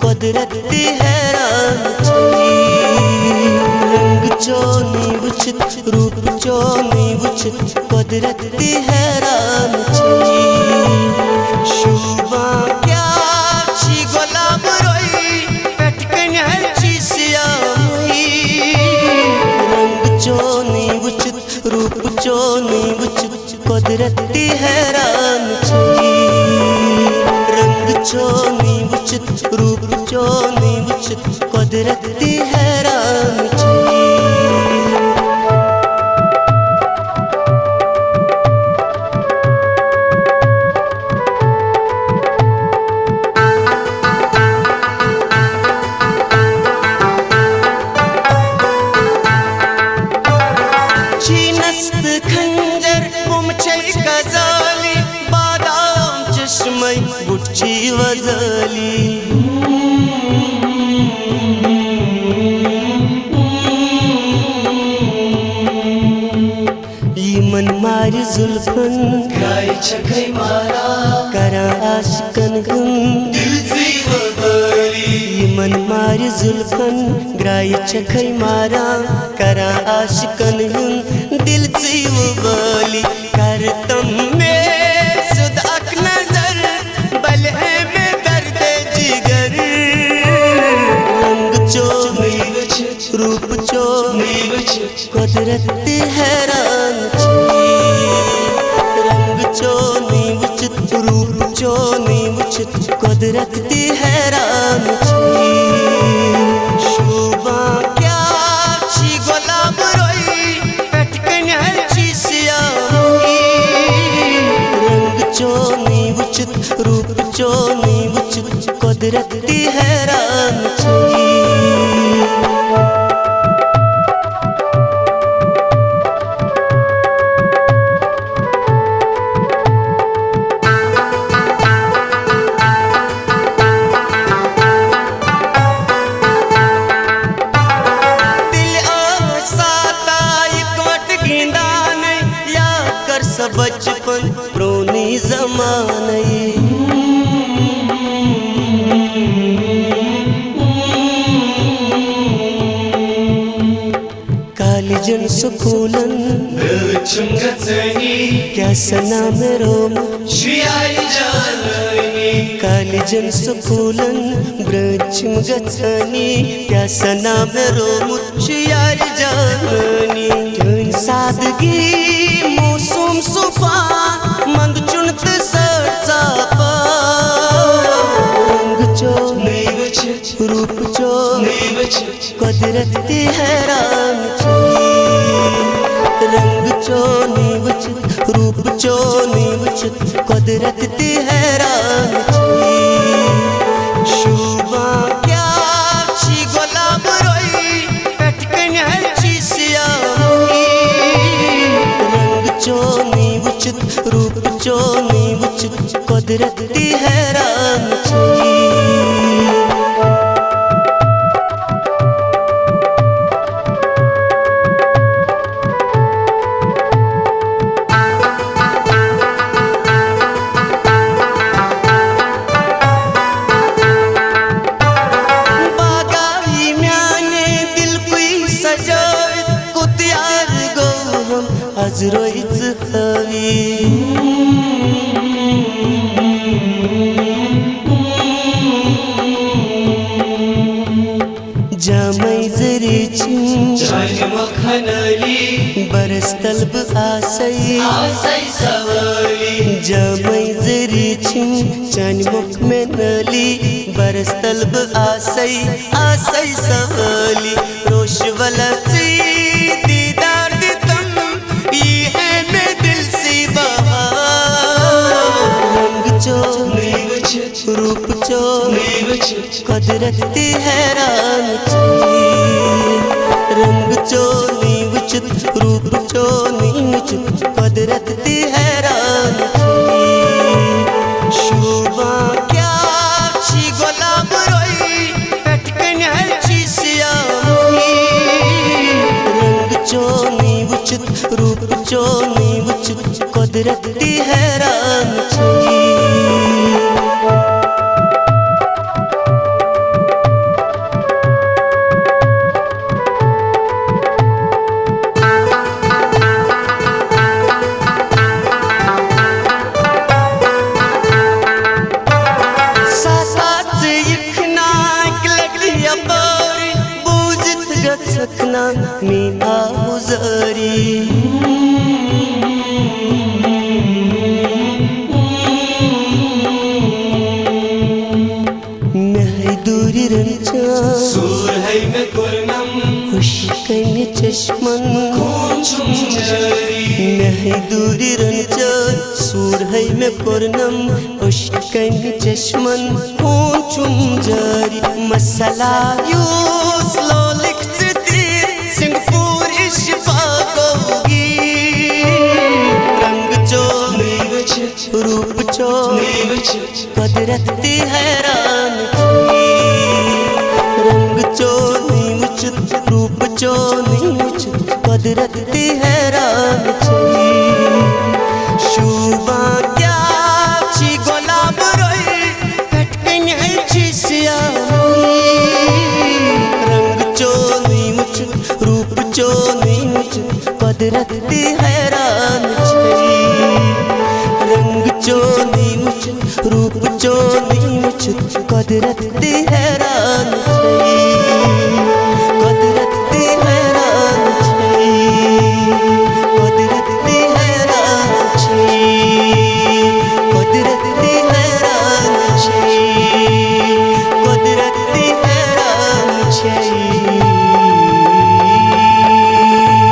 कुदरत दी हैरान छई रंग चोनी वुचित रूप चोनी वुचित कुदरत दी हैरान छई शुबा क्या छी गुलाब रोई पटकन हची सियाही रंग चोनी वुचित रूप चोनी वुचित कुदरत दी हैरान छई रंग चोनी वुचित रूप चोनी वुचित कुदरत दी हैरान छई चीनस्त खंजर उमचे गजाली बादाम चश्मे बुटची वजली मन मारी जुल्फन गाय छकै मारा करा आशिकन गुन दिल से बदली मन मारी जुल्फन गाय छकै मारा करा आशिकन गुन दिल से बदली करतम में सुदाक नजर बले में दर्द जिगर रंग चोनी रूप चोनी कुदरत दी हैरान रंग चोनी वुचित रूप चोनी वुचित कुदरत दी हैरान शोभा क्या छी गुलाब रोई पटकन हची सियाही रंग चोनी वुचित रूप चोनी वुचित कुदरत दी हैरान बचपन पुरानी जमाने काली जन सुकूलन क्या सना में रोम काली जन सुकूलन ब्रचम गचनी क्या सना में रोम यार जानी सादगी मौसम सुफा मंद चुनत सरचापा रंग चोनी रूप चोनी कुदरत दी हैरान रंग चोनी वुचित रूप चोनी वुचित कुदरत दी हैरान शोभा क्या छी गुलाब रोई पटकन हची सियाही रंग चोनी वुचित रूप चोनी वुचित कुदरत दी हैरान बागाई म्याने दिल कोई सजाए को त्यार गो हम अजरोइच हवी जामई जरी बरस तलब आसई जामई जरी चान मुख में नली बरस तलब आसई आसई सवली रोश वाला दीदार दितम ये है मैं दिल से बहा रंग चोनी रूप चोनी कुदरत दी हैरान वुचित रूप चोनी वुचित कुदरत ती हैरान छी सकना मीना गुजरी मैं दूरी रंचा सूर है मैं कुरनम खुशकन चश्मन मैं दूरी रंचा सूर है मैं कुरनम खुशकन चश्मन खूंचुम जारी मसला यूस लो रूप चो कुदरत ती हैरान रंग चो नहीं उचित रूप चो नहीं उचित कुदरत ती हैरान शोभा क्या छी गुलाब रोई कटकन है छी सियाही रंग चो नहीं उचित रूप चो नहीं उचित कुदरत ती हैरान रंग चो नहीं उचित रूप चो नहीं उचित कुदरत ती हैरान